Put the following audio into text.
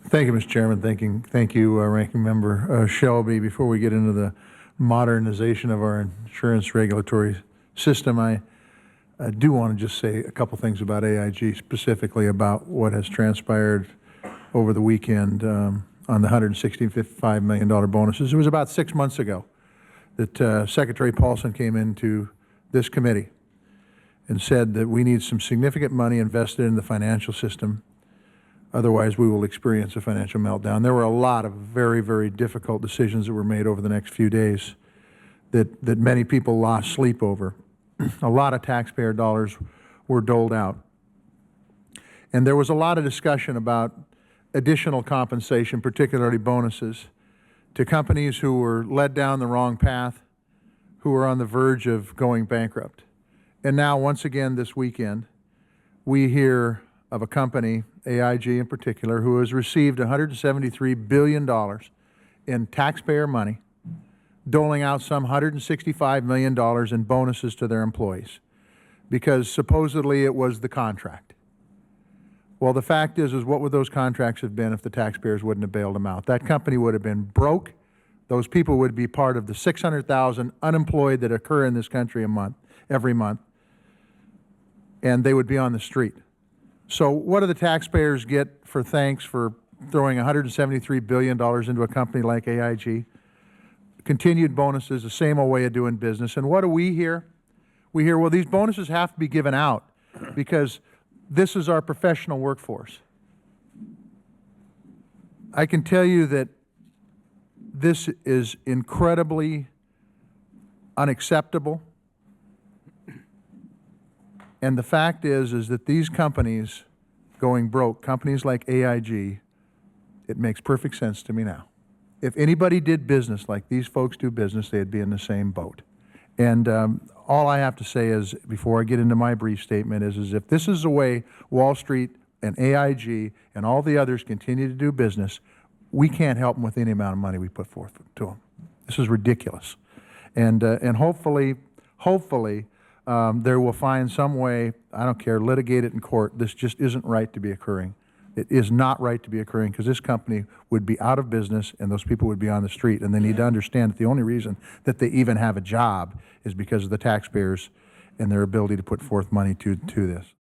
Thank you, Mr. Chairman. Thank you, Ranking Member Shelby. Before we get into the modernization of our insurance regulatory system, I do want to just say a couple things about A.I.G, specifically about what has transpired over the weekend on the $165 million bonuses. It was about 6 months ago that Secretary Paulson came into this committee and said that we need some significant money invested in the financial system. Otherwise, we will experience a financial meltdown. There were a lot of very, very difficult decisions that were made over the next few days that many people lost sleep over. A lot of taxpayer dollars were doled out. And there was a lot of discussion about additional compensation, particularly bonuses, to companies who were led down the wrong path, who were on the verge of going bankrupt. And now, once again this weekend, we hear of a company, A.I.G in particular, who has received $173 billion in taxpayer money, doling out some $165 million in bonuses to their employees, because supposedly it was the contract. Well, the fact is what would those contracts have been if the taxpayers wouldn't have bailed them out? That company would have been broke. Those people would be part of the 600,000 unemployed that occur in this country every month, and they would be on the street. So what do the taxpayers get for thanks for throwing $173 billion into a company like A.I.G? Continued bonuses, the same old way of doing business. And what do we hear? We hear, well, these bonuses have to be given out because this is our professional workforce. I can tell you that this is incredibly unacceptable. And the fact is that these companies going broke, companies like A.I.G, it makes perfect sense to me now. If anybody did business like these folks do business, they'd be in the same boat. And all I have to say is, before I get into my brief statement, is if this is the way Wall Street and A.I.G and all the others continue to do business, we can't help them with any amount of money we put forth to them. This is ridiculous. And hopefully, they will find some way, I don't care, litigate it in court. This just isn't right to be occurring. It is not right to be occurring because this company would be out of business and those people would be on the street. And they need to understand that the only reason that they even have a job is because of the taxpayers and their ability to put forth money to this.